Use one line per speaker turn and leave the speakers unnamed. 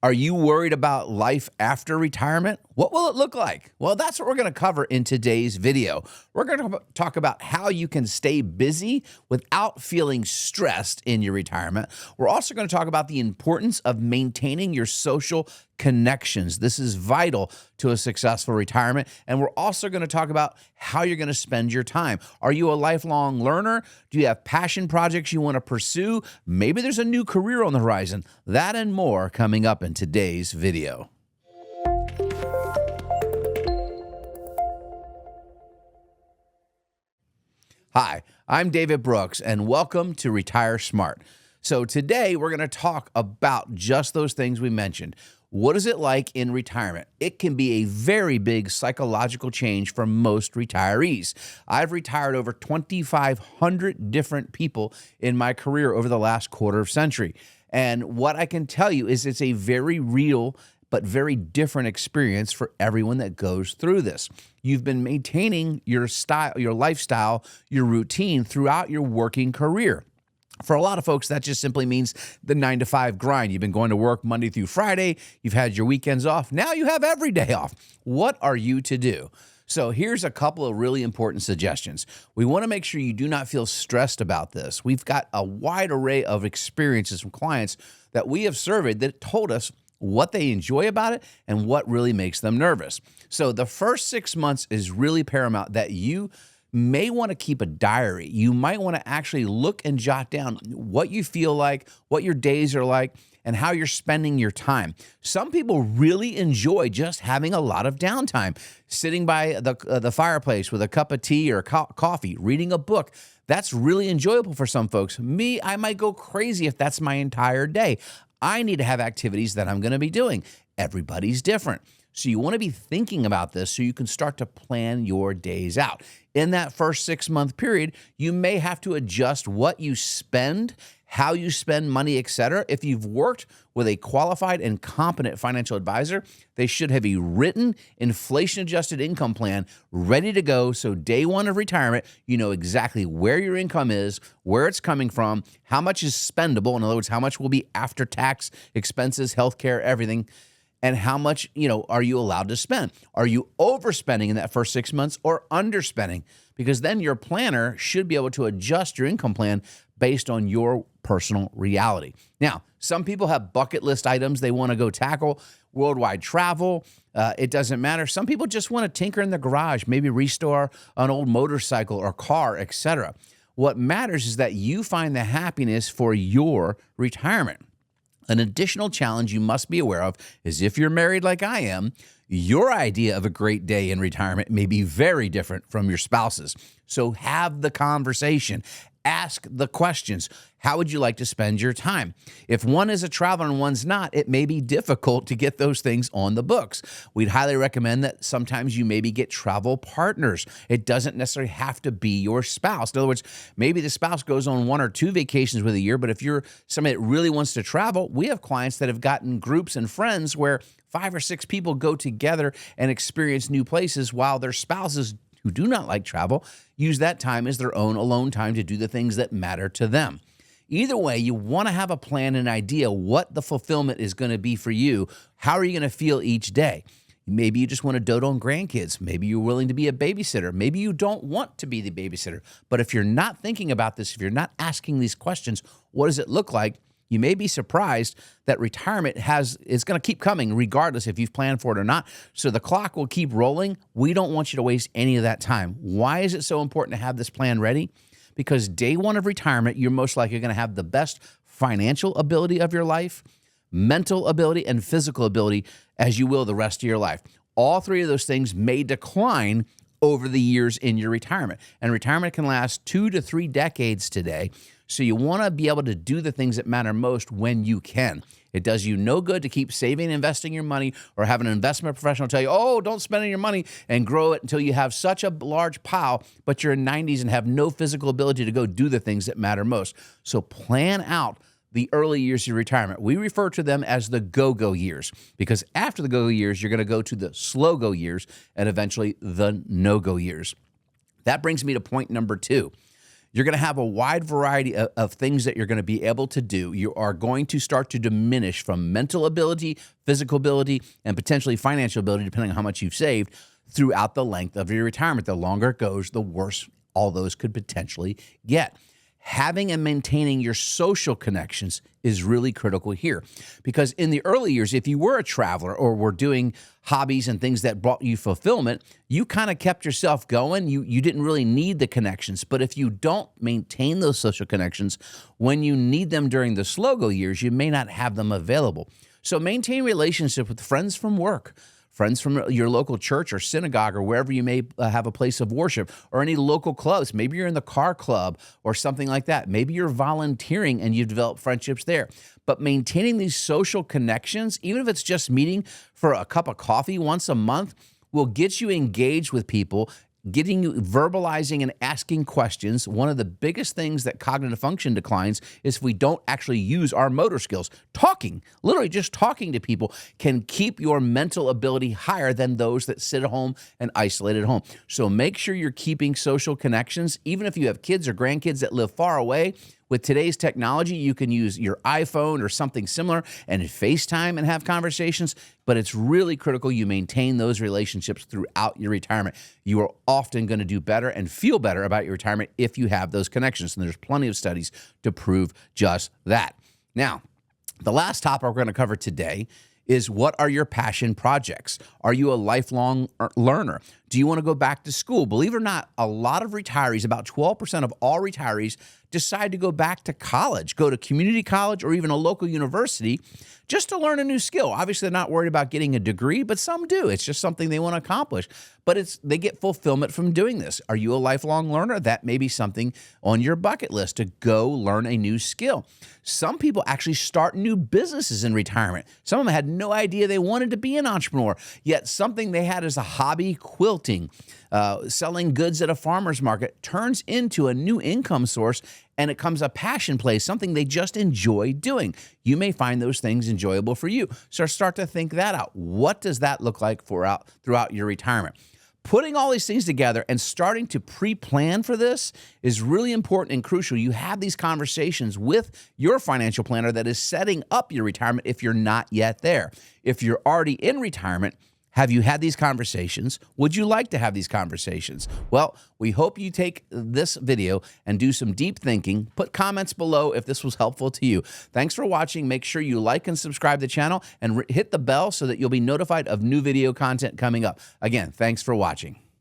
Are you worried about life after retirement? What will it look like? Well, that's what we're going to cover in today's video. We're going to talk about how you can stay busy without feeling stressed in your retirement. We're also going to talk about the importance of maintaining your social connections. This is vital to a successful retirement. And we're also going to talk about how you're going to spend your time. Are you a lifelong learner? Do you have passion projects you want to pursue? Maybe there's a new career on the horizon. That and more coming up in today's video. Hi, I'm David Brooks, and welcome to Retire Smart. So today we're going to talk about just those things we mentioned. What is it like in retirement? It can be a very big psychological change for most retirees. I've retired over 2,500 different people in my career over the last quarter of century. And what I can tell you is it's a very real but very different experience for everyone that goes through this. You've been maintaining your style, your lifestyle, your routine throughout your working career. For a lot of folks, that just simply means the 9-to-5 grind. You've been going to work Monday through Friday. You've had your weekends off. Now you have every day off. What are you to do? So here's a couple of really important suggestions. We want to make sure you do not feel stressed about this. We've got a wide array of experiences from clients that we have surveyed that told us what they enjoy about it and what really makes them nervous. So the first 6 months is really paramount that you may want to keep a diary. You might want to actually look and jot down what you feel like, what your days are like, and how you're spending your time. Some people really enjoy just having a lot of downtime, sitting by the fireplace with a cup of tea or coffee, reading a book. That's really enjoyable for some folks. Me, I might go crazy if that's my entire day. I need to have activities that I'm going to be doing. Everybody's different. So you want to be thinking about this so you can start to plan your days out. In that first 6-month period, you may have to adjust what you spend, how you spend money, etc. If you've worked with a qualified and competent financial advisor, they should have a written inflation-adjusted income plan ready to go. So day one of retirement, you know exactly where your income is, where it's coming from, how much is spendable. In other words, how much will be after tax expenses, healthcare, everything. And how much, are you allowed to spend? Are you overspending in that first 6 months or underspending? Because then your planner should be able to adjust your income plan based on your personal reality. Now, some people have bucket list items they want to go tackle, worldwide travel. It doesn't matter. Some people just want to tinker in the garage, maybe restore an old motorcycle or car, etc. What matters is that you find the happiness for your retirement. An additional challenge you must be aware of is if you're married like I am, your idea of a great day in retirement may be very different from your spouse's. So have the conversation. Ask the questions. How would you like to spend your time? If one is a traveler and one's not, it may be difficult to get those things on the books. We'd highly recommend that sometimes you maybe get travel partners. It doesn't necessarily have to be your spouse. In other words, maybe the spouse goes on 1 or 2 vacations with a year, but if you're somebody that really wants to travel, we have clients that have gotten groups and friends where 5 or 6 people go together and experience new places while their spouses who do not like travel use that time as their own alone time to do the things that matter to them. Either way, you want to have a plan and idea what the fulfillment is going to be for you. How are you going to feel each day? Maybe you just want to dote on grandkids. Maybe you're willing to be a babysitter. Maybe you don't want to be the babysitter. But if you're not thinking about this, if you're not asking these questions, what does it look like? You may be surprised that retirement is going to keep coming regardless if you've planned for it or not. So the clock will keep rolling. We don't want you to waste any of that time. Why is it so important to have this plan ready? Because day one of retirement, you're most likely going to have the best financial ability of your life, mental ability, and physical ability as you will the rest of your life. All 3 of those things may decline over the years in your retirement. And retirement can last 2 to 3 decades today. So you want to be able to do the things that matter most when you can. It does you no good to keep saving and investing your money or have an investment professional tell you, oh, don't spend any of your money and grow it until you have such a large pile, but you're in 90s and have no physical ability to go do the things that matter most. So plan out the early years of your retirement. We refer to them as the go-go years because after the go-go years, you're going to go to the slow-go years and eventually the no-go years. That brings me to point number 2. You're going to have a wide variety of things that you're going to be able to do. You are going to start to diminish from mental ability, physical ability, and potentially financial ability, depending on how much you've saved, throughout the length of your retirement. The longer it goes, the worse all those could potentially get. Having and maintaining your social connections is really critical here, because in the early years, if you were a traveler or were doing hobbies and things that brought you fulfillment, you kind of kept yourself going. You didn't really need the connections. But if you don't maintain those social connections when you need them during the slow-go years, you may not have them available. So maintain relationship with friends from work, friends from your local church or synagogue or wherever you may have a place of worship, or any local clubs. Maybe you're in the car club or something like that. Maybe you're volunteering and you've developed friendships there. But maintaining these social connections, even if it's just meeting for a cup of coffee once a month, will get you engaged with people, getting you verbalizing and asking questions. One of the biggest things that cognitive function declines is if we don't actually use our motor skills. Talking, literally just talking to people, can keep your mental ability higher than those that sit at home and isolate at home. So make sure you're keeping social connections. Even if you have kids or grandkids that live far away, with today's technology, you can use your iPhone or something similar and FaceTime and have conversations, but it's really critical you maintain those relationships throughout your retirement. You are often going to do better and feel better about your retirement if you have those connections, and there's plenty of studies to prove just that. Now, the last topic we're going to cover today is, what are your passion projects? Are you a lifelong learner? Do you want to go back to school? Believe it or not, a lot of retirees, about 12% of all retirees, decide to go back to college, go to community college or even a local university just to learn a new skill. Obviously, they're not worried about getting a degree, but some do. It's just something they want to accomplish. But they get fulfillment from doing this. Are you a lifelong learner? That may be something on your bucket list, to go learn a new skill. Some people actually start new businesses in retirement. Some of them had no idea they wanted to be an entrepreneur, yet something they had as a hobby, quilting, selling goods at a farmer's market, turns into a new income source, and it becomes a passion play, something they just enjoy doing. You may find those things enjoyable for you. So start to think that out. What does that look like throughout your retirement? Putting all these things together and starting to pre-plan for this is really important and crucial. You have these conversations with your financial planner that is setting up your retirement if you're not yet there. If you're already in retirement, have you had these conversations? Would you like to have these conversations? Well, we hope you take this video and do some deep thinking. Put comments below if this was helpful to you. Thanks for watching. Make sure you like and subscribe to the channel and hit the bell so that you'll be notified of new video content coming up. Again, thanks for watching.